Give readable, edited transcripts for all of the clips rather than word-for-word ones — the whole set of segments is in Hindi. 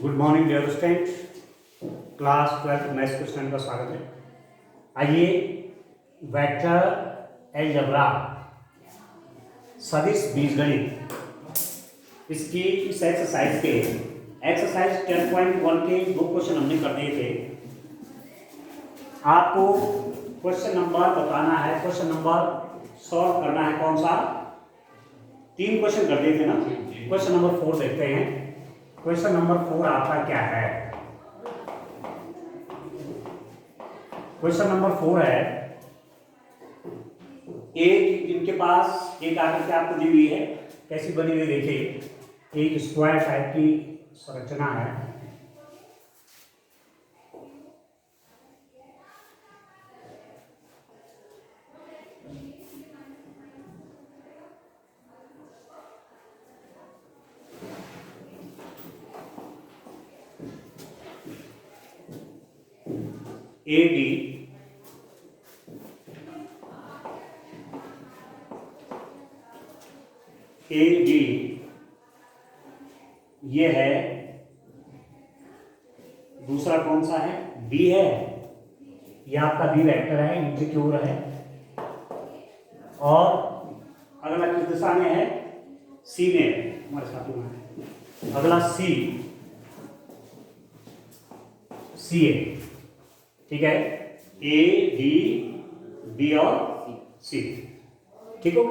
Good morning dear student, class 12 maths के स्टूडेंट का स्वागत है। आइए वेक्टर अलजेब्रा सदिश बीजगणित इसकी इस एक्सरसाइज के एक्सरसाइज 10.1 के दो क्वेश्चन हमने कर दिए थे। आपको क्वेश्चन नंबर बताना है, क्वेश्चन नंबर सॉल्व करना है। कौन सा? 3 क्वेश्चन कर दिए थे ना। क्वेश्चन नंबर 4 देखते हैं। क्वेश्चन नंबर 4 आपका क्या है? क्वेश्चन नंबर 4 है, एक इनके पास एक आकृति आपको दी हुई है। कैसी बनी हुई देखिए, एक स्क्वायर टाइप की संरचना है। AD ये है, दूसरा कौन सा है? B है। ये आपका B वेक्टर है, नीचे की ओर है। और अगला किस दिशा में है? C में है। हमारे साथी में है अगला C है। ठीक है, A D B और C। ठीक हो,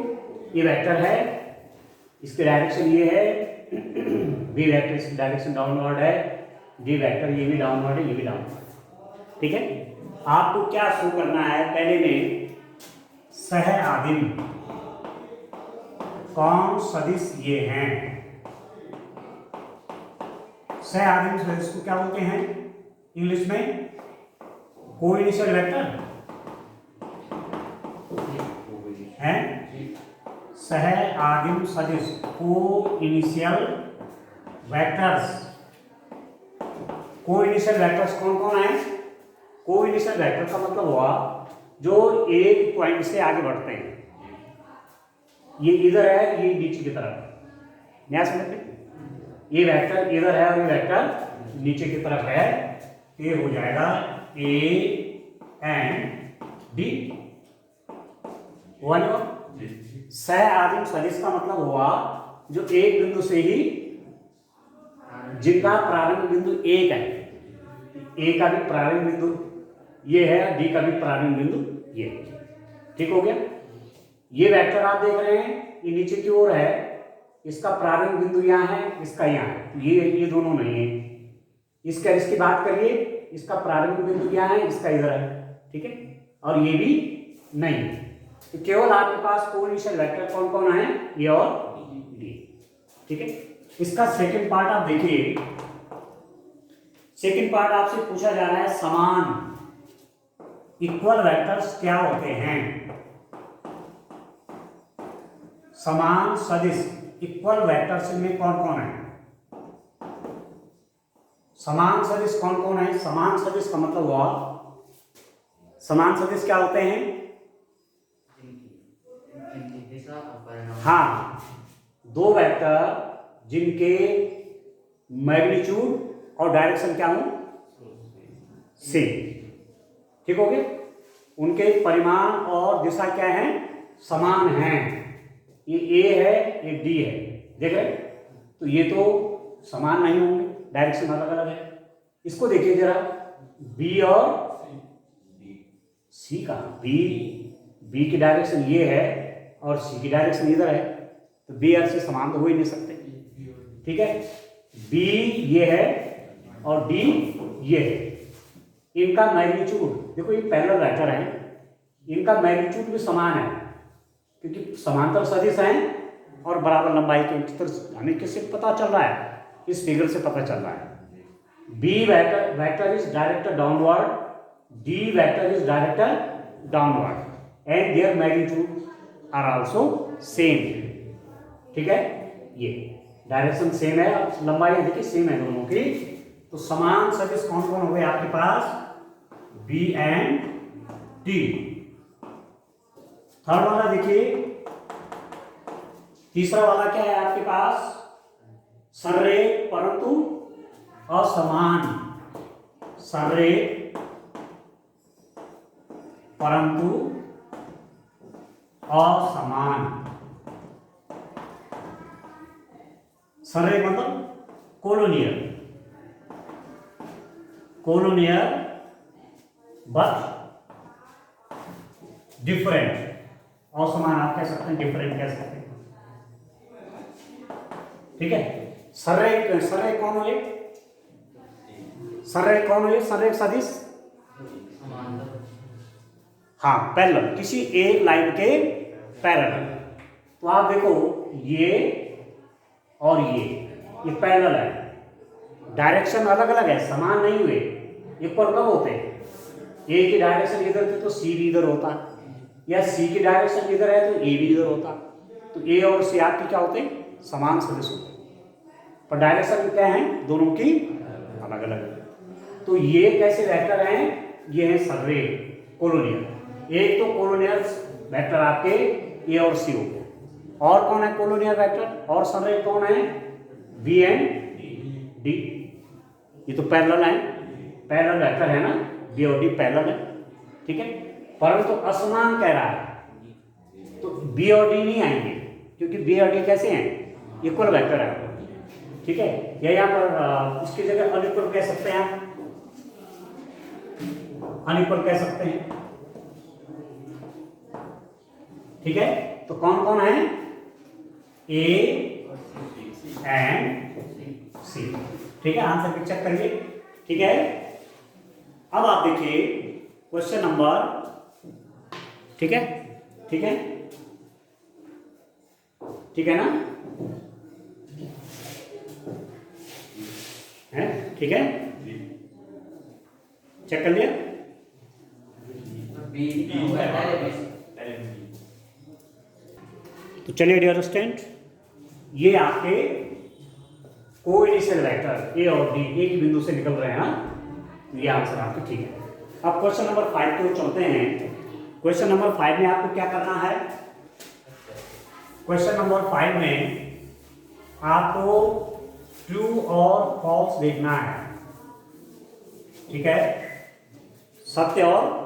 ये वेक्टर है, इसकी डायरेक्शन ये है। B वेक्टर इसकी डायरेक्शन डाउनवर्ड है। D वेक्टर ये भी डाउनवर्ड है, ये भी डाउनवर्ड। ठीक है, आपको क्या शो करना है? पहले में सह आदिम कौन सदिश ये हैं। सह आदिम सदिश को क्या बोलते हैं इंग्लिश में? कोइनिशियल वेक्टर है। सह आदिम सदिश कोइनिशियल वेक्टर्स। कोइनिशियल वेक्टर्स कौन कौन है? कोइनिशियल वेक्टर का मतलब हुआ जो एक पॉइंट से आगे बढ़ते हैं। ये इधर है, ये नीचे की तरफ। नया समझ में? ये वेक्टर इधर है और ये वेक्टर नीचे की तरफ है। ये हो जाएगा A एंड D। हुआ नहीं? सह आदिम सदिश का मतलब हुआ जो एक बिंदु से ही, जिनका प्रारंभ बिंदु एक है। A का भी प्रारंभ बिंदु ये है, D का भी प्रारंभ बिंदु ये। ठीक हो गया? ये वेक्टर आप देख रहे हैं, ये नीचे की ओर है, इसका प्रारंभ बिंदु यहाँ है, इसका यहाँ है। ये दोनों नहीं है। इसकी बात करिए, इसका प्रारंभ बिंदु यहाँ है, इसका इधर है। ठीक है, और ये भी नहीं है। तो केवल आपके पास कोइनिशियल वेक्टर कौन कौन है? ये और D। ठीक है, इसका सेकंड पार्ट आप देखिए। सेकंड पार्ट आपसे पूछा जा रहा है, समान इक्वल वेक्टर्स क्या होते हैं? समान सदिश इक्वल वेक्टर्स में कौन कौन है? समान सदिश कौन कौन है? समान सदिश का मतलब हुआ, समान सदिश क्या होते हैं? हाँ, दो वेक्टर जिनके मैग्नीट्यूड और डायरेक्शन क्या हो? सेम। ठीक हो गया? उनके परिमाण और दिशा क्या है? समान हैं। ये A है, ये D है। देख रहे? तो ये तो समान नहीं होंगे, डायरेक्शन अलग अलग है। इसको देखिए जरा, B और C का। B की डायरेक्शन ये है और C की डायरेक्शन इधर है, तो B और C समान तो हो ही नहीं सकते। ठीक है, B ये है और D ये है। इनका मैग्नीट्यूड देखो, ये पैरेलल वेक्टर है, इनका मैग्नीट्यूड भी समान है क्योंकि समांतर सदिश हैं और बराबर लंबाई के। चित्र हमें किससे पता चल रहा है? इस फिगर से पता चल रहा है। B vector is directed downward, D vector is directed downward and their magnitude are also same. ठीक है, ये डायरेक्शन सेम है और लंबाई देखिए सेम है दोनों की। तो समान सदिश कौन कौन हो गए आपके पास? B and D। थर्ड वाला देखिए, तीसरा वाला क्या है आपके पास? सररेख परंतु असमान संरेख परंतु असमान। संरेख मतलब कोलोनियल, कोलोनियल बट डिफरेंट। असमान आप कह सकते हैं, डिफरेंट कह सकते हैं। ठीक है। संरेख, संरेख कौन हुए? संरेख कौन हुए? संरेख सदिश, हाँ पैरेलल, किसी एक लाइन के पैरेलल। तो आप देखो ये और ये पैरेलल है, डायरेक्शन अलग अलग है, समान नहीं हुए। इक्वल कब होते हैं? ए की डायरेक्शन इधर थी तो सी भी इधर होता, या सी की डायरेक्शन इधर है तो ए भी इधर होता। तो ए और सी आपके क्या होते हैं? समान सदिश होते हैं, पर डायरेक्शन क्या है दोनों की अलग अलग। तो ये कैसे वेक्टर हैं? ये है संरेख कोलोनियल। एक तो कोलोनियल वेक्टर आपके ए और सी हो गए, और कौन है कोलोनियल वेक्टर और संरेख कौन है? B and D. ये तो पैरेलल है, पैरेलल वेक्टर है ना, बी और डी पैरेलल है। ठीक है, परंतु असमान कह रहा है तो बी और डी नहीं आएंगे, क्योंकि बी और डी कैसे हैं? इक्वल वेक्टर है। ठीक है, या यहाँ पर इसकी जगह अनइक्वल कह सकते हैं आप, अनइक्वल कह सकते हैं। ठीक है, तो कौन कौन है? ए एंड सी। ठीक है, आंसर भी चेक करिए। ठीक है, अब आप देखिए क्वेश्चन नंबर, ठीक है, ठीक है, ठीक है ना, है ठीक है, चेक कर लिया। तो चलिए डियर स्टूडेंट, ये आपके कोइनिशियल वेक्टर ए और डी एक ही बिंदु से निकल रहे हैं ना, ये आंसर आपके ठीक है। अब क्वेश्चन नंबर 5 को चलते हैं। क्वेश्चन नंबर 5 में आपको क्या करना है? क्वेश्चन नंबर 5 में आपको ट्रू और फॉल्स देखना है। ठीक है, सत्य और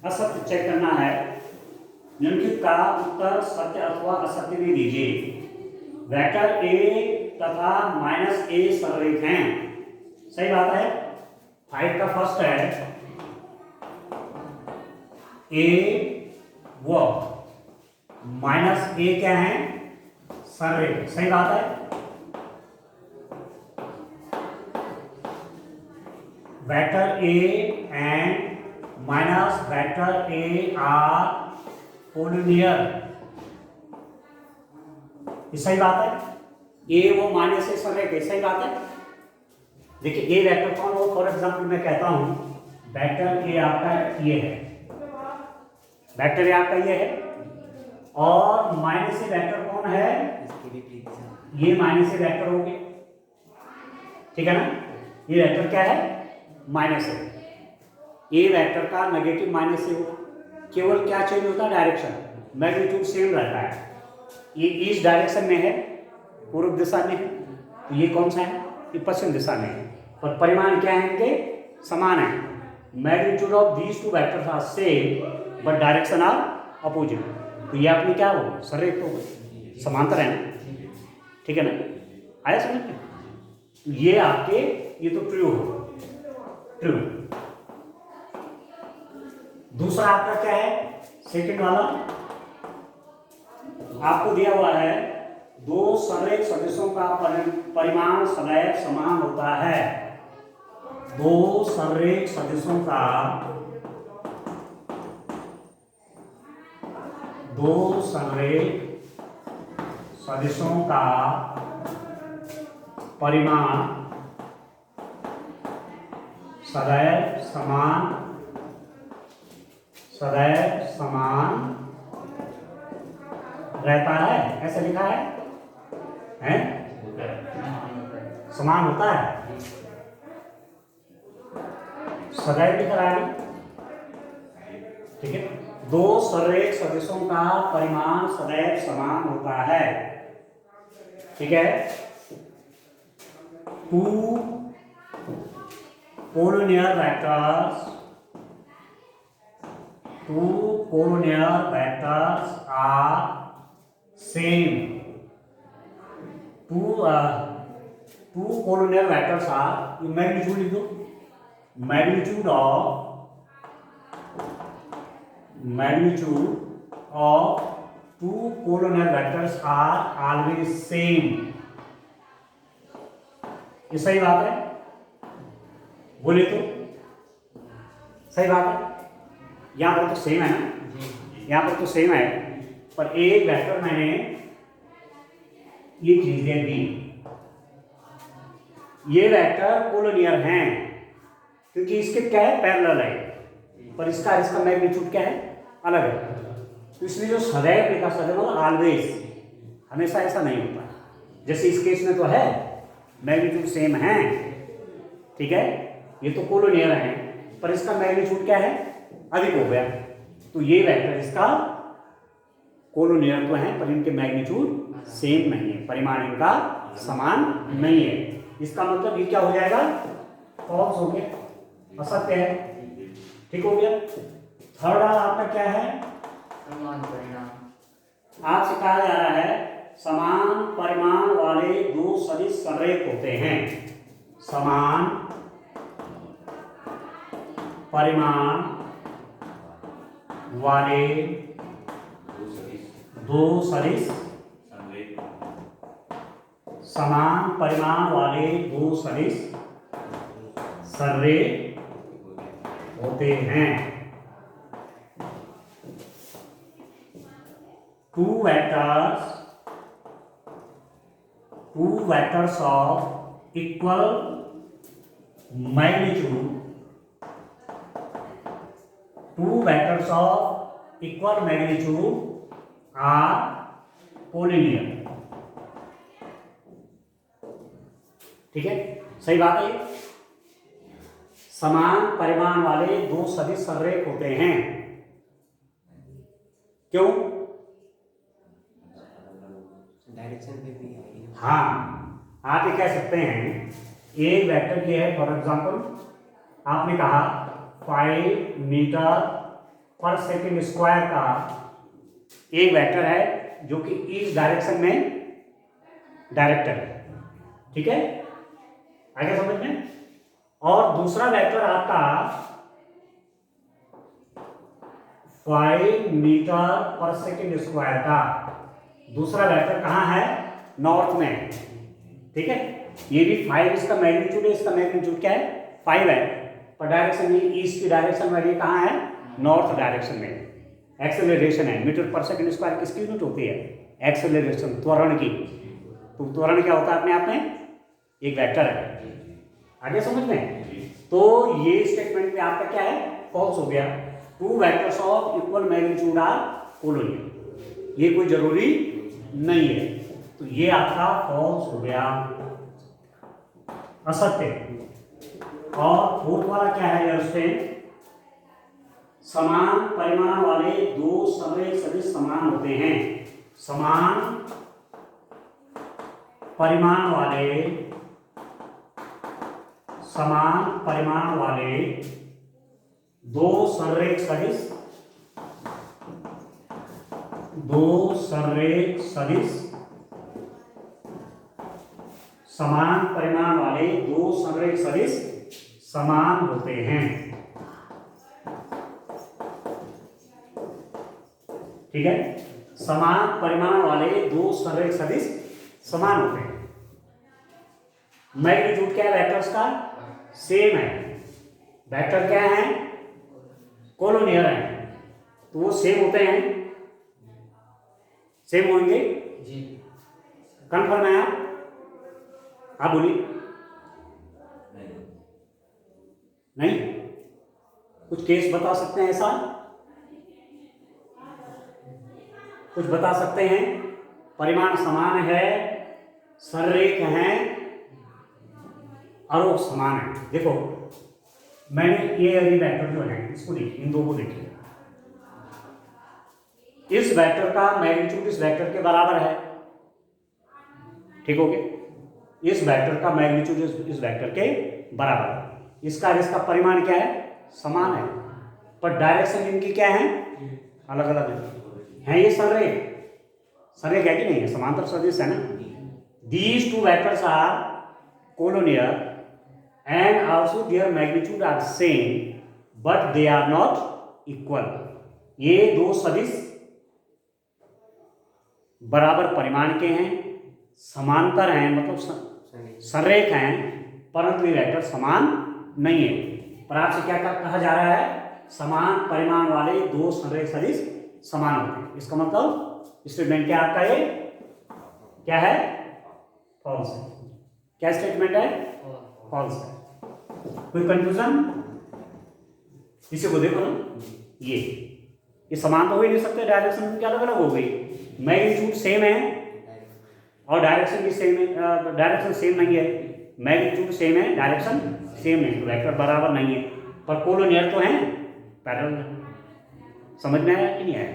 असत्य चेक करना है। निम्नलिखित का उत्तर सत्य अथवा असत्य भी दीजिए। वेक्टर ए तथा -a संरेख हैं, सही बात है। 5 का फर्स्ट है ए व -a क्या है? संरेख, सही बात है। Vector A and minus vector A R collinear, सही बात है। ए वो माइनस ए संरेख है, सही बात है। देखिए ए वेक्टर कौन हो? फॉर एग्जांपल मैं कहता हूं वेक्टर ए आपका ये है, वेक्टर ए आपका ये है, और माइनस ए वेक्टर कौन है? ये माइनस ए वेक्टर हो गया। ठीक है ना, ये वेक्टर क्या है? माइनस ए। ए वेक्टर का नेगेटिव माइनस ए होगा, केवल क्या चेंज होता है? डायरेक्शन, मैग्नीट्यूड सेम रहता है। ये इस डायरेक्शन में है, पूर्व दिशा में है, तो ये कौन सा है? ये पश्चिम दिशा में है, और परिमाण क्या है इनके? समान है। Magnitude of these two vectors are same but direction are opposite. तो ये अपनी क्या हो? संरेख हो, समांतर है ना। ठीक है ना, आया समझ में? ये आपके, ये तो ट्रू हो, ट्रू। दूसरा आपका क्या है? सेकंड वाला आपको दिया हुआ है, दो संरेख सदिशों का परिमाण सदैव समान होता है। दो संरेख सदिशों का, दो संरेख सदिशों का परिमाण सदैव समान, सदैव समान रहता है। ऐसे लिखा है, हैं? समान होता है, सदैव लिख रहा है। ठीक है, दो संरेख सदिशों का परिमाण सदैव समान होता है। ठीक है, 2 collinear vectors, two collinear vectors are same. Two collinear vectors are, you magnitude लिख दो, magnitude of two collinear vectors are always same. ये सही बात है, बोले तो सही बात है। यहाँ पर तो सेम है ना, यहाँ पर तो सेम है, पर एक वेक्टर मैंने ये चीज दे दी, ये वेक्टर कोलिनियर हैं क्योंकि इसके क्या है, पैरेलल है, पर इसका मैग्नीट्यूड क्या है, अलग है। तो इसलिए जो सदैव लिखा, सदैव मतलब ऑलवेज, हमेशा ऐसा नहीं होता। जैसे इस केस में तो है मैग्नीट्यूड सेम है, ठीक है, ये तो कोलिनियर है, पर इसका मैग्नीट्यूड क्या है, अधिक हो गया। तो ये वेक्टर इसका कोलिनियर तो है, पर इनके मैग्नीट्यूड सेम नहीं है, परिमाण इनका समान नहीं है। इसका मतलब ये क्या हो जाएगा, फॉल्स हो गया, असत्य है, ठीक हो गया। थर्ड आपका क्या है, समान परिणाम। आपसे कहा जा रहा है समान परिमाण वाले दो सदिश संरेख होते हैं। समान परिमाण वाले दो सदिश, समान परिमाण वाले दो सदिश संरेख होते हैं। Two vectors of equal magnitude, are collinear. ठीक है, सही बात है। समान परिमाण वाले दो सदिश संरेख होते हैं। क्यों? डायरेक्शन पे भी है। हाँ, आप ये कह सकते हैं एक वेक्टर की है, फॉर एग्जांपल आपने कहा 5 मीटर पर सेकेंड स्क्वायर का एक वेक्टर है जो कि इस डायरेक्शन में डायरेक्टर है, ठीक है, आगे समझ में। और दूसरा वेक्टर आपका 5 मीटर पर सेकेंड स्क्वायर का दूसरा वेक्टर कहाँ है, नॉर्थ में, ठीक है। ये भी 5 इसका मैग्नीट्यूड है, इसका मैग्नीट्यूड क्या है, 5 है, पर डायरेक्शन ये ईस्ट की डायरेक्शन में, ये कहाँ है, नॉर्थ डायरेक्शन में। एक्सेलरेशन है, मीटर पर सेकेंड स्क्वायर किसकी यूनिट होती है, एक्सेलरेशन, त्वरण की। तो त्वरण क्या होता है अपने आप में, एक वेक्टर है, आगे समझ में। तो ये स्टेटमेंट में आपका क्या है, फॉल्स हो गया। Two vectors of equal magnitude are collinear, ये कोई जरूरी नहीं है, तो ये आपका फॉल्स हो गया, असत्य। और फोर्थ वाला क्या है, अंडरस्टैंड, समान परिमाण वाले दो संरेख सदिश समान होते हैं। समान परिमाण वाले दो संरेख सदिश समान परिमाण वाले दो संरेख सदिश समान होते हैं, ठीक है। समान परिमाण वाले दो संरेख सदिश समान होते हैं। मैग्नीट्यूड क्या है वेक्टर्स का, सेम है। वेक्टर क्या है, कोलिनियर है, तो वो सेम होते हैं, सेम होंगे जी। कंफर्म है आप? हाँ बोलिए। नहीं, कुछ केस बता सकते हैं ऐसा, कुछ बता सकते हैं, परिमाण समान है, संरेख हैं, आरोप समान है। देखो मैंने ये वेक्टर जो है इसको देखिए, इन दो को देखिए, इस वेक्टर का मैग्नीट्यूड इस वेक्टर के बराबर है, ठीक हो गया। इस वेक्टर का मैग्नीट्यूड इस वेक्टर के बराबर है, इसका और इसका परिमाण क्या है, समान है, पर डायरेक्शन इनकी क्या है, अलग अलग है ये संरेख है कि नहीं है, समांतर सदिश है ना। These two vectors are collinear and also their magnitude are same but they are not equal. ये दो सदिश बराबर परिमाण के हैं, समांतर हैं, मतलब संरेख हैं, परंतु ये वेक्टर समान नहीं है। पर आपसे क्या कहा जा रहा है, समान परिमाण वाले दो संरेख सदिश समान होते हैं। इसका मतलब स्टेटमेंट क्या आपका, ये क्या है, फॉल्स है। क्या स्टेटमेंट है, फॉल्स है। कोई कंफ्यूजन, इसे को देखो ना, ये समान तो हो ही नहीं सकते, डायरेक्शन क्या अलग अलग हो गई, मैग्नीट्यूड सेम है और डायरेक्शन भी सेम है, डायरेक्शन सेम नहीं है, मैग्नीट्यूड सेम है, डायरेक्शन सेम है, तो वेक्टर बराबर नहीं है, पर कोलोनियर तो हैं, पैरेलल है। समझ में आया कि नहीं आया,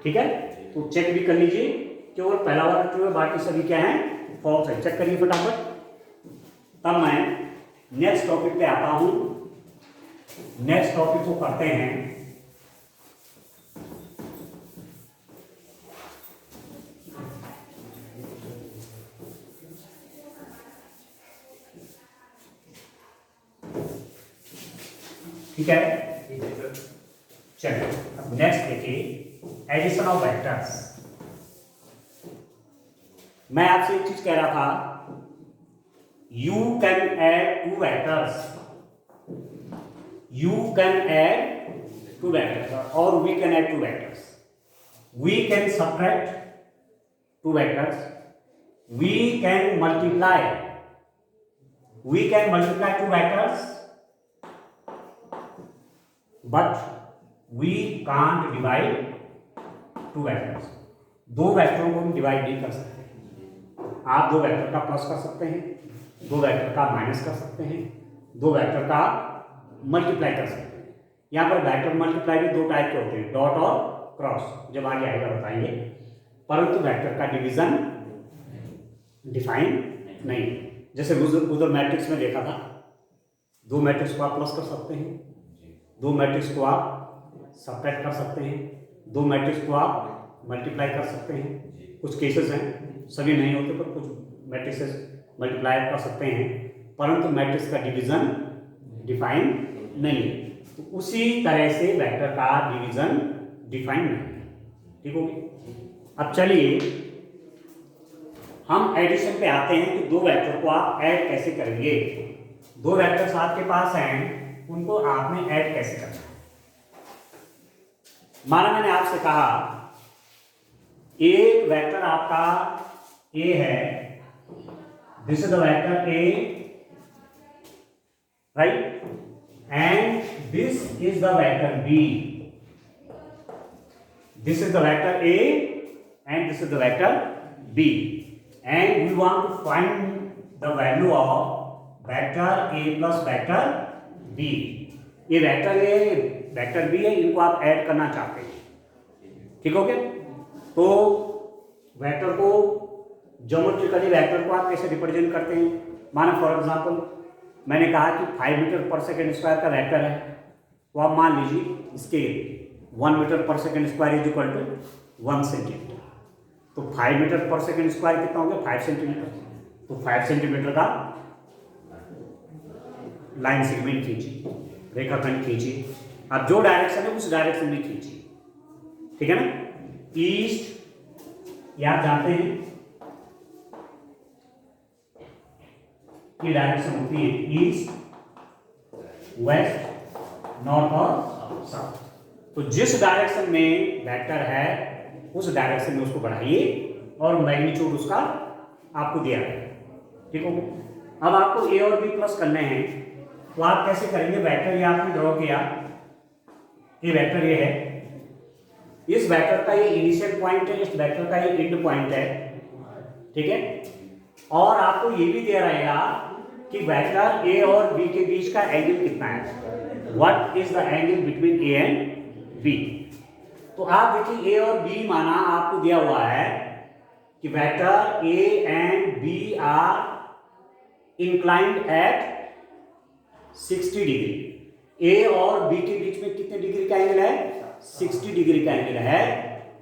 ठीक है। तो चेक भी कर लीजिए, केवल पहला वाला ट्रू है, बाकी सभी क्या है, फॉल्स है। चेक करिए फटाफट, तब मैं नेक्स्ट टॉपिक पे आता हूं। नेक्स्ट टॉपिक को करते हैं ठीक है। चलिए अब नेक्स्ट देखिए, एडिशन ऑफ वेक्टर्स। मैं आपसे एक चीज कह रहा था, you can add two vectors, you can add two vectors और we can add two vectors, we can subtract two vectors, we can multiply two vectors, but we can't divide two vectors. दो वेक्टरों को हम डिवाइड नहीं कर सकते। आप दो वेक्टर का प्लस कर सकते हैं, दो वेक्टर का माइनस कर सकते हैं, दो वेक्टर का मल्टीप्लाई कर सकते हैं। यहाँ पर वेक्टर मल्टीप्लाई भी दो टाइप के होते हैं, डॉट और क्रॉस, जब आगे आएगा बताएंगे। परंतु वेक्टर का डिवीजन डिफाइन नहीं, जैसे उधर मैट्रिक्स में देखा था, दो मैट्रिक्स को आप प्लस कर सकते हैं, दो मैट्रिक्स को आप सब्ट्रैक्ट कर सकते हैं, दो मैट्रिक्स को आप मल्टीप्लाई कर सकते हैं। कुछ केसेस हैं, सभी नहीं होते, पर कुछ मैट्रिक्सेस मल्टीप्लाई कर सकते हैं, परंतु मैट्रिक्स का डिवीजन डिफाइन नहीं है। तो उसी तरह से वेक्टर का डिवीजन डिफाइन नहीं है, ठीक होगी। अब चलिए हम एडिशन पे आते हैं कि दो वेक्टर को आप ऐड कैसे करेंगे। दो वेक्टर्स आपके पास हैं, उनको आपने ऐड कैसे करना है। माना मैंने आपसे कहा एक वेक्टर आपका ए है, this is the vector A, right, and this is the vector B, this is the vector A and this is the vector B, and we want to find the value of vector A plus vector B. ये वेक्टर ए वेक्टर बी है, इनको आप ऐड करना चाहते हैं, ठीक हो गया। तो वेक्टर को ज्योमेट्रिकली वेक्टर को आप कैसे रिप्रेजेंट करते हैं। माना फॉर एग्जांपल मैंने कहा कि 5 मीटर पर सेकेंड स्क्वायर का वेक्टर है, तो आप मान लीजिए इसके 1 metre per second square is equal to 1 centimetre. तो 5 मीटर पर सेकेंड स्क्वायर कितना हो गया, 5 सेंटीमीटर। तो 5 सेंटीमीटर का लाइन सेगमेंट खींचिए, रेखाखंड खींचिए, अब जो डायरेक्शन है उस डायरेक्शन में खींचिए, ठीक है ना। ईस्ट या आप जानते हैं कि डायरेक्शन होती है ईस्ट, वेस्ट, नॉर्थ और साउथ। तो जिस डायरेक्शन में वेक्टर है उस डायरेक्शन में उसको बढ़ाइए और मैग्नीट्यूड उसका आपको दिया है, ठीक हो। अब आपको ए और बी प्लस करने हैं, तो आप कैसे करेंगे। वेक्टर ये आपने ड्रॉ किया, ये वेक्टर ये है, इस वेक्टर का ये इनिशियल पॉइंट है, इस वेक्टर का ये एंड पॉइंट है, ठीक है। और आपको ये भी दिया रहेगा कि वेक्टर ए और बी के बीच का एंगल कितना है, what is the angle between A and B. तो आप देखिए ए और बी माना आपको दिया हुआ है कि vector A and B are inclined at 60 degree. A और बी के बीच में कितने डिग्री का एंगल है? 60 डिग्री का एंगल है।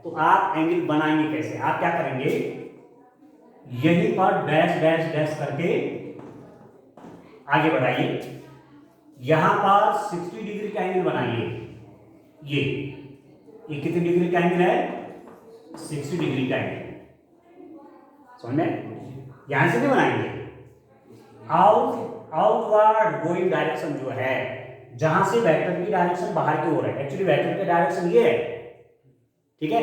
तो आप एंगल बनाएंगे कैसे? आप क्या करेंगे, यहीं पर डैश डैश डैश करके आगे बढ़ाइए, यहां पर 60 डिग्री का एंगल बनाइए। ये कितने डिग्री का एंगल है? 60 डिग्री का एंगल। समझ में? यहां से नहीं बनाएंगे, आउटवर्ड गोइंग डायरेक्शन जो है, जहां से वेक्टर की डायरेक्शन बाहर की ओर है, एक्चुअली वेक्टर की डायरेक्शन ये है, ठीक है।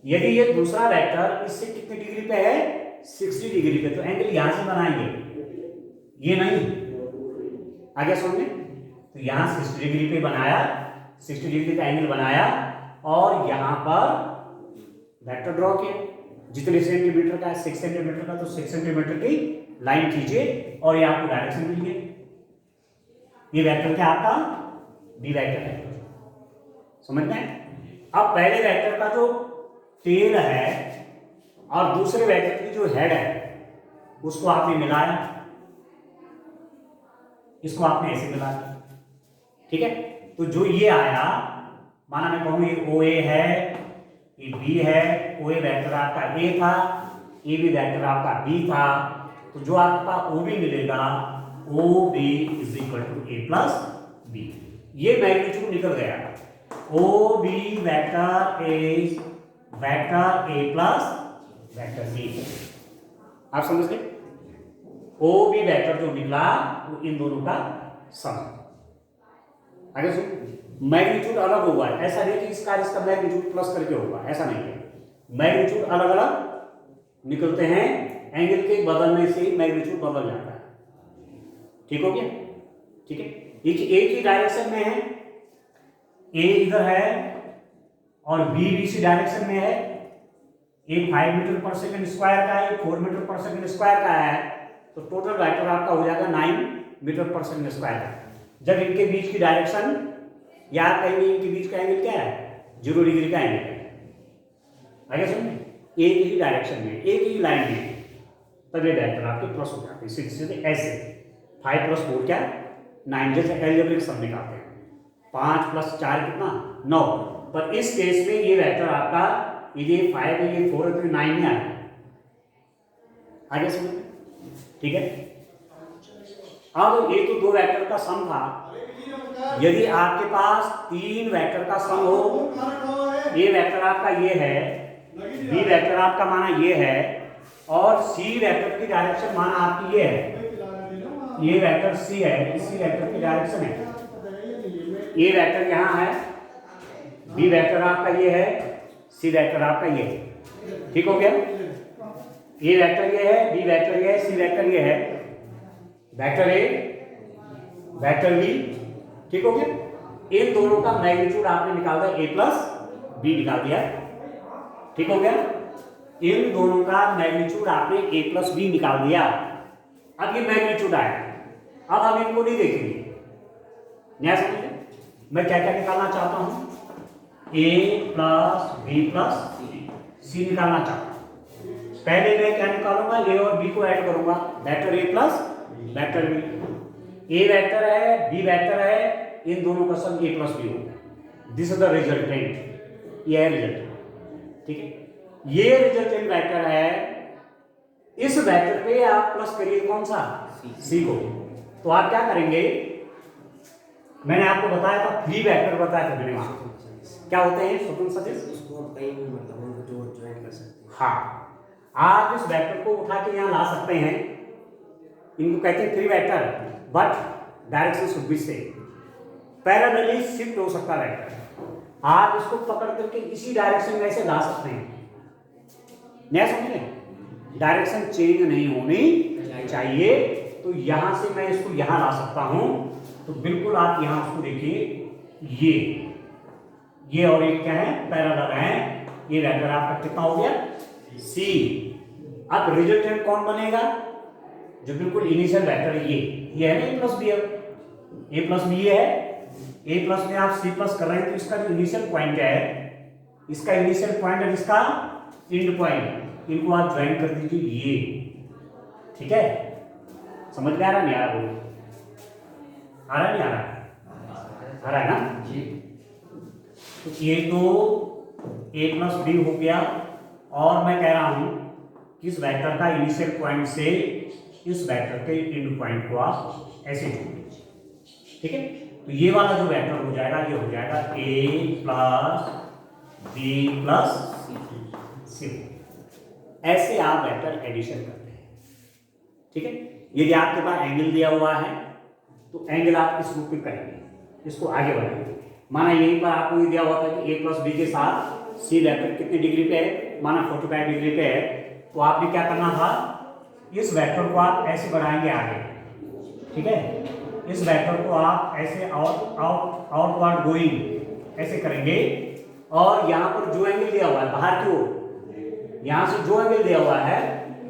यदि ये दूसरा वेक्टर इससे कितने डिग्री पे है? 60 डिग्री पे, तो एंगल यहां से बनाएंगे, ये नहीं, आगे समझ में? तो यहां 60 डिग्री पे बनाया, 60 डिग्री का एंगल बनाया और यहां पर वेक्टर ड्रॉ किया। जितने सेंटीमीटर का है, 6 सेंटीमीटर का, तो 6 सेंटीमीटर की लाइन खींचिए और ये आपको डायरेक्शन मिल गई। ये वेक्टर क्या आपका? बी वेक्टर है। समझ में? अब पहले वेक्टर का जो टेल है और दूसरे वेक्टर की जो हेड है उसको आपने मिलाया, इसको आपने ऐसे मिलाया, ठीक है। तो जो ये आया, माना मैं कहूं ये ओ ए है, ये बी है, ओ ए वेक्टर आपका ए था, ए बी वेक्टर आपका बी था, तो जो आपका ओ बी मिलेगा, O B is equal to A plus B. ये मैग्नीट्यूड निकल गया। O B vector is vector A plus vector B. आप समझ गए? ओ बी वेक्टर जो निकला वो इन दोनों का सम। आगे सुन, मैग्नीट्यूड अलग होगा, ऐसा नहीं कि इसका इसका मैग्नीट्यूड प्लस करके होगा, ऐसा नहीं है। मैग्नीट्यूड अलग अलग निकलते हैं, एंगल के बदलने से मैग्नीट्यूड बदल जाता है। ठीक हो गया? ठीक है, एक ही डायरेक्शन में है, ए इधर है और बी इसी डायरेक्शन में है। एक 5 मीटर पर सेकंड स्क्वायर का है, 4 मीटर पर सेकंड स्क्वायर का है, तो टोटल वेक्टर आपका हो जाएगा 9 मीटर पर सेकंड स्क्वायर का। जब इनके बीच की डायरेक्शन याद करेंगे, इनके बीच का एंगल क्या है? 0 डिग्री का एंगल है। आगे समझे? एक ही डायरेक्शन में, एक ही लाइन में, तब ये वेक्टर आपके प्लस हो जाते हैं सीधे सीधे ऐसे। 5 + 4 क्या? 9, जैसे एल्जेब्रिक सम निकालते हैं, 5 + 4 कितना? 9। पर इस केस में ये वेक्टर आपका, ये 5 है, ये 4 है, तो 9 नहीं आएगा। आगे समझ? ठीक है। अब ये तो दो वेक्टर का सम था। यदि आपके पास 3 वेक्टर का सम हो, ए वेक्टर आपका ये है, बी वेक्टर आपका माना ये है, और सी वेक्टर की डायरेक्शन माना आपकी ये है, ये वेक्टर सी है, इसी वेक्टर की डायरेक्शन है। ए वेक्टर यहाँ है, बी वेक्टर आपका ये है, सी वेक्टर आपका ये है। ठीक हो गया? ए वेक्टर ये है, बी वेक्टर ये है, सी वेक्टर ये है, वेक्टर ए, वेक्टर बी। ठीक हो गया? इन दोनों का मैग्नीट्यूड आपने निकाल दिया, ए प्लस बी निकाल दिया। ठीक हो गया? इन दोनों का मैग्नीट्यूड आपने ए प्लस बी निकाल दिया। अब ये मैग्नीट्यूड आया, अब हम इनको नहीं देखेंगे। नया समझिए, मैं क्या क्या निकालना चाहता हूं? ए प्लस बी प्लस सी निकालना चाहता हूं। पहले मैं क्या निकालूंगा? ए और बी को ऐड करूंगा, vector A plus vector B. A vector है, बी वेक्टर है, इन दोनों का सम ए प्लस बी होगा। दिस इज द रिजल्टेंट, ये है रिजल्टेंट। ठीक है, ये रिजल्टेंट वेक्टर है। इस वेक्टर पे आप प्लस करिए कौन सा? सी को। तो आप क्या करेंगे? मैंने आपको बताया था, फ्री वेक्टर बताया था मैंने वहां। क्या होते हैं स्वतंत्र सदिश? उसको हम कहीं भी मतलब उनको ज्वाइन कर सकते हैं। हाँ, आप इस वेक्टर को उठा के यहाँ ला सकते हैं, इनको कहते हैं free vector, but direction should be same. Parallelly shift हो सकता है वेक्टर, आप इसको पकड़ करके इसी डायरेक्शन में ऐसे ला सकते हैं। नया समझे? डायरेक्शन चेंज नहीं होनी चाहिए। तो यहां से मैं इसको यहां ला सकता हूं, तो बिल्कुल आप यहां उसको देखिए, ये और एक क्या है? पैरेलल है। ये वेक्टर आपका कितना हो गया? सी। अब रिजल्टेंट कौन बनेगा? जो बिल्कुल इनिशियल वेक्टर है, ये है ना ए प्लस बी। अब ए प्लस बी है, ए प्लस में आप सी प्लस कर रहे हैं, तो इसका जो इनिशियल पॉइंट है, इसका इनिशियल पॉइंट है, इसका एंड पॉइंट, इनको आप ज्वाइन कर दीजिए ये। ठीक है, समझ में आ रहा? नहीं आ रहा? बोलो। आ रहा है नहीं आ रहा है? आ रहा है ना? जी। तो ये तो a प्लस बी हो गया, और मैं कह रहा हूं कि इस वेक्टर का इनिशियल पॉइंट से इस वेक्टर के एंड पॉइंट को आप ऐसे जोड़ लीजिए, ठीक है? तो ये वाला जो वेक्टर हो जाएगा ये हो जाएगा a प्लस बी प्लस सी। ऐसे आप वेक्टर एडिशन करते हैं, ठीक है? यदि आपके पास एंगल दिया हुआ है तो एंगल आप इस रूप में करेंगे, इसको आगे बढ़ाएंगे। माना यहीं पर आपको ये दिया हुआ था कि a प्लस बी के साथ सी वेक्टर कितने डिग्री पे है, माना 45 डिग्री पे है, तो आपने क्या करना था, इस वेक्टर को आप ऐसे बढ़ाएंगे आगे, ठीक है? इस वेक्टर को आप ऐसे आउटवर्ड गोइंग ऐसे करेंगे, और यहाँ पर जो एंगल दिया हुआ है बाहर की ओर, यहाँ से जो एंगल दिया हुआ है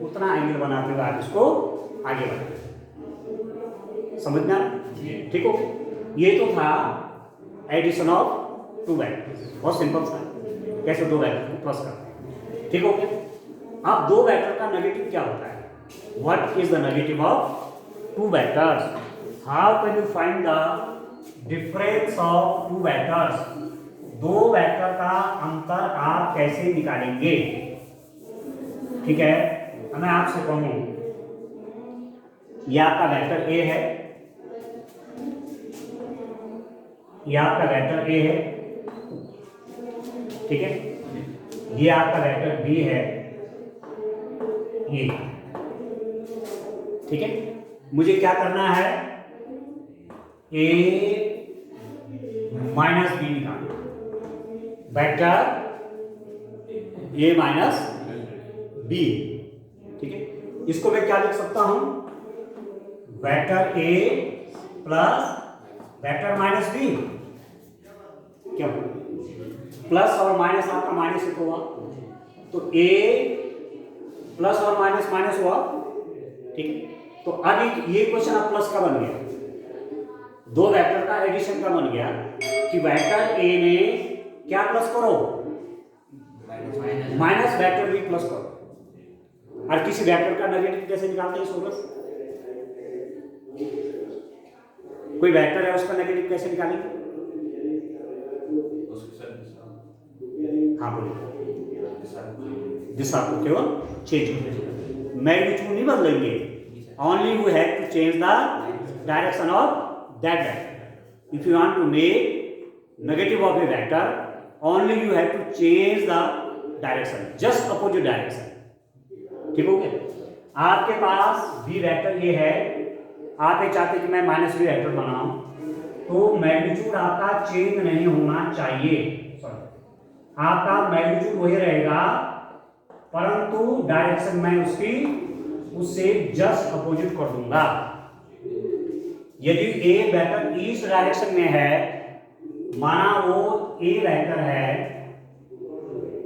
उतना एंगल बनाते हुए आप इसको आगे बढ़ाएंगे। समझना? ठीक हो? ये तो था एडिशन ऑफ टू वेक्टर्स, बहुत सिंपल था, कैसे दो वेक्टर को प्लस करते हैं, ठीक हो गया? अब दो वेक्टर का नेगेटिव क्या होता है? What is the negative of two vectors? How can you find the difference of to vectors? दो वेक्टर का अंतर आप कैसे निकालेंगे? ठीक है, मैं आपसे कहूं यह आपका वेक्टर ए है, यह आपका वेक्टर ए है, ठीक है? ये आपका वेक्टर बी है, ये, ठीक है? मुझे क्या करना है, ए माइनस बी निकालना, वेक्टर ए माइनस बी, ठीक है? इसको मैं क्या लिख सकता हूं, vector A plus vector minus B. क्यों? प्लस और माइनस आपका माइनस एक हुआ, तो ए प्लस और माइनस माइनस हुआ, ठीक है? तो अब ये क्वेश्चन अब प्लस का बन गया, दो वेक्टर का एडिशन का बन गया कि वेक्टर ए में क्या प्लस करो, माइनस वेक्टर बी प्लस करो। और किसी वेक्टर का नेगेटिव कैसे निकालते हैं सूरज? कोई वेक्टर है उसका नेगेटिव कैसे निकालेंगे? हाँ बोलिए। दिशा को केवल चेंज करेंगे, मैग्नीट्यूड नहीं बदलेंगे, only we have to change the direction of that vector. If you want to make negative of a vector, only you have to change the direction, just opposite direction, ठीक हो गया? आपके पास बी वेक्टर ये है, आप ये चाहते कि मैं माइनस बी वेक्टर बनाऊं, तो मैग्नीट्यूड आपका चेंज नहीं होना चाहिए, आपका मैग्नीट्यूड वही रहेगा, परंतु डायरेक्शन मैं उससे जस्ट अपोजिट कर दूंगा। यदि ए वेक्टर इस डायरेक्शन में है, माना वो ए वेक्टर है,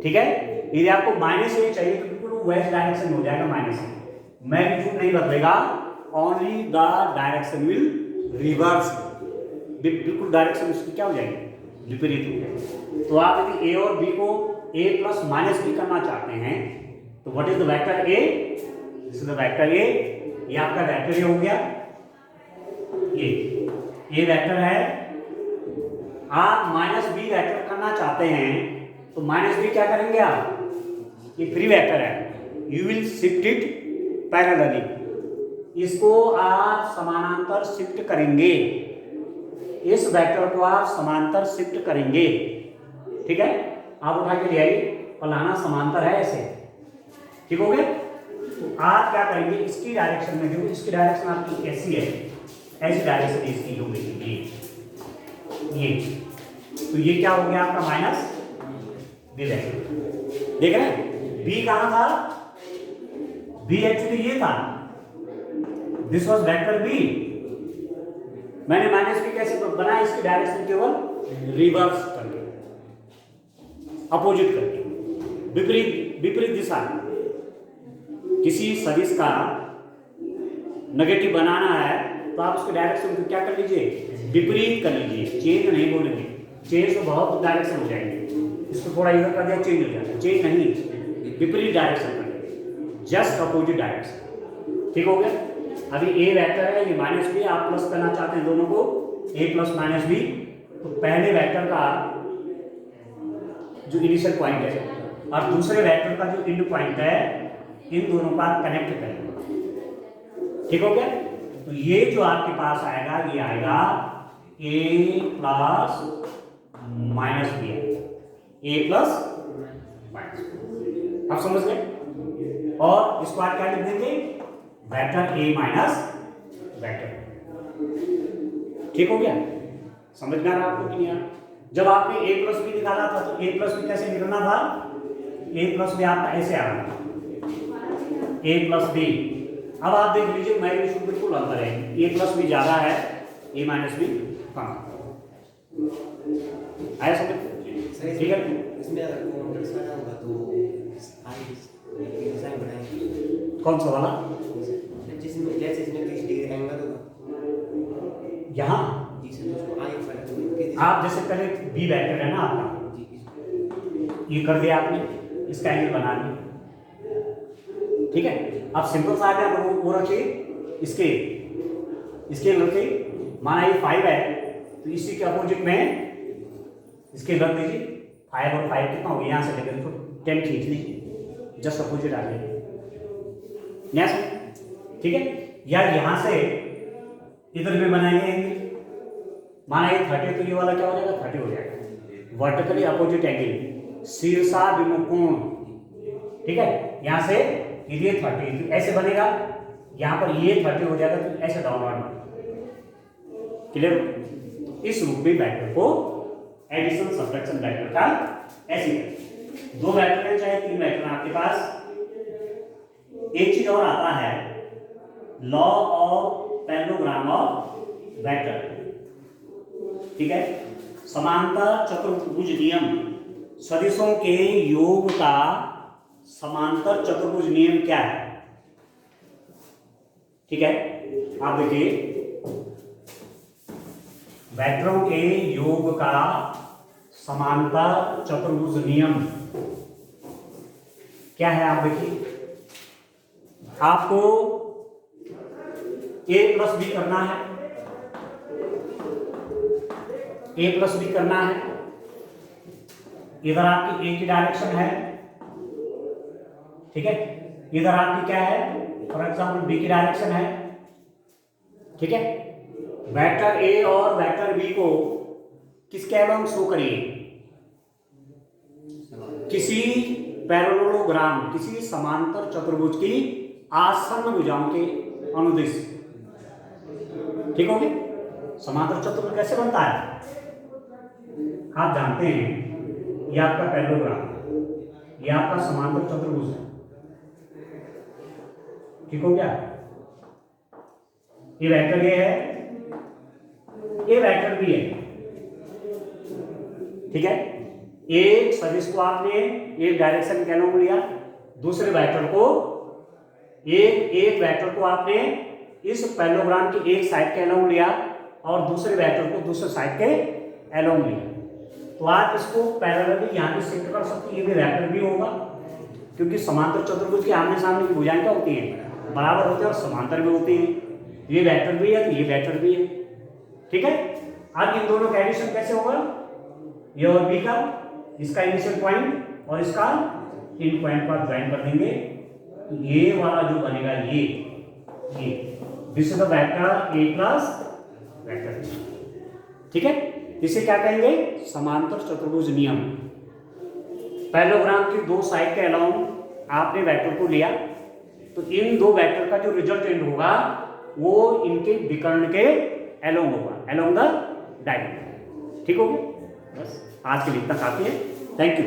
ठीक है? यदि आपको माइनस ए चाहिए तो बिल्कुल वैसे डायरेक्शन हो जाएगा, माइनस ए, मैग्नीट्यूड नहीं बदलेगा, only the direction will reverse, बिल्कुल डायरेक्शन उसकी क्या हो जाएगी, विपरीत हो जाएगी। तो आप यदि ए और बी को ए प्लस माइनस बी करना चाहते हैं, तो what is the vector A? This is the vector ए, ये आपका वेक्टर ए हो गया, ये वेक्टर है। आप माइनस बी वेक्टर करना चाहते हैं तो माइनस बी क्या करेंगे आप, ये फ्री वेक्टर है, you will shift it parallelly, इसको आप समानांतर शिफ्ट करेंगे, इस वेक्टर को आप समांतर शिफ्ट करेंगे, ठीक है? आप उठा के ले आइए, फलाना समांतर है ऐसे, ठीक हो गया? तो आप क्या करेंगे, इसकी डायरेक्शन में जो इसकी डायरेक्शन आपकी ऐसी है, ऐसी डायरेक्शन इसकी हो गई ये, तो ये क्या हो गया आपका माइनस बी वेक्टर, देख रहे हैं? बी कहां था, बी एक्चुअली ये था, दिस वाज वेक्टर बी, मैंने माइनस बी कैसे बनाया, इसकी डायरेक्शन केवल रिवर्स करके, अपोजिट करके, विपरीत दिशा। किसी सदिश का नेगेटिव बनाना है तो आप उसके डायरेक्शन को क्या कर लीजिए, विपरीत कर लीजिए, चेंज नहीं बोलेंगे, चेंज तो बहुत डायरेक्शन हो जाएंगे, इसको थोड़ा इधर कर दिया चेंज हो जाएगा, चेंज नहीं, विपरीत डायरेक्शन कर, जस्ट अपोजिट डायरेक्शन, ठीक हो गया? अभी ए वेक्टर है, ये माइनस बी, आप प्लस करना चाहते हैं दोनों को, ए प्लस माइनस बी, तो पहले वेक्टर का जो इनिशियल पॉइंट है और दूसरे वेक्टर का जो एंड पॉइंट है, इन दोनों का कनेक्ट करेंगे। ठीक हो गया? तो ये जो आपके पास आएगा ये आएगा ए प्लस माइनस बी, ए प्लस माइनस, आप समझ गए? और इसको आप क्या लिख देंगे? Vector A minus vector. ठीक हो गया? समझ में आ रहा आपको कि नहीं? जब आपने ए प्लस बी निकाला था तो ए प्लस बी कैसे निकलना था? ए प्लस बी आपका ऐसे आ रहा था, ए प्लस बी। अब आप देख लीजिए मैग्नीट्यूड बिल्कुल अंतर है, ए प्लस बी ज्यादा है, ए माइनस बी कम। आया समझ? ठीक है। इसमें अगर कॉम्प्लेक्स वाला होगा तो आगे डिजाइन बनाएंगे। कौन सा वाला? जिसमें जैसे इसमें 30 डिग्री एंगल होगा यहाँ जिससे उसको आगे फर्क आप जैसे पहले बी वेक्टर है ना आपका, ये कर दिया आपने, इसका एंगल बना दिया। ठीक है, अब सिंपल सा आ गया, वो रखिए इसके रखिए, माना ये 5 है तो इसी के अपोजिट में इसके रख दीजिए 5 और 5 कितना हो गया? यहाँ से लेकर तो 10 खींच लीजिए, जस्ट अपोजिट आ जाएगा। ठीक है, या यहां से इधर में बनाएंगे एंगल, माना ये 30 तो ये वाला क्या हो जाएगा? 30 हो जाएगा। वर्टिकली अपोजिट एंगल, शीर्षाभिमुख कोण। ठीक है, यहां से ये 30 तो ऐसे बनेगा, यहां पर ये 30 हो जाएगा तो ऐसे डाउनवर्ड। क्लियर? इस रूप में वेक्टर को एडिशन सब्ट्रैक्शन वेक्टर का ऐसे करें। 2 वेक्टर है चाहे 3 वेक्टर है आपके पास। एक चीज और आता है, law of parallelogram of vector. ठीक है, समांतर चतुर्भुज नियम, सदिशों के योग का समांतर चतुर्भुज नियम क्या है? ठीक है, आप देखिए वेक्टरों के योग का समांतर चतुर्भुज नियम क्या है? आप देखिए, आपको ए प्लस बी करना है, ए प्लस बी करना है, इधर आपकी ए की डायरेक्शन है। ठीक है, इधर आपकी क्या है? फॉर एग्जाम्पल बी की डायरेक्शन है। ठीक है, वेक्टर ए और वेक्टर बी को किसके अलोंग शो करिए? किसी पैरेललोग्राम, किसी समांतर चतुर्भुज की आसन्न भुजाओं के अनुदिश। ठीक हो गया? समांतर चतुर्भुज कैसे बनता है आप जानते हैं, ये आपका पैरेललोग्राम, ये आपका समांतर चतुर्भुज है। ठीक हो गया? ये वेक्टर ए है, ये वेक्टर बी है। ठीक है, एक सदिश को आपने एक डायरेक्शन के अलोंग लिया, दूसरे वेक्टर को एक वेक्टर को आपने इस पैरेललोग्राम की एक साइड के अलोंग लिया और दूसरे वेक्टर को दूसरे साइड के अलोंग लिया। तो आप इसको पैरेलली यहां पे शिफ्ट कर सकते हैं, ये भी वेक्टर भी होगा, क्योंकि समांतर चतुर्भुज के आमने सामने की भुजाएं क्या होती हैं? बराबर होती है और समांतर भी होती है। ये वेक्टर भी है तो ये वेक्टर भी है। ठीक है, अब इन दोनों का एडिशन कैसे होगा? ये और बी का, इसका इनिशियल पॉइंट और इसका एंड पॉइंट पर ज्वाइन कर देंगे, ये वाला जो बनेगा ये this is the vector A plus vector. ठीक है, इसे क्या कहेंगे? समांतर चतुर्भुज नियम। पैरेललोग्राम की 2 साइड के अलोंग आपने वेक्टर को लिया, तो इन 2 वेक्टर का जो रिजल्टेंट होगा वो इनके विकर्ण के अलोंग होगा, अलोंग द डायगोनल। ठीक हो गया? बस आज के लिए इतना काफी है। Thank you.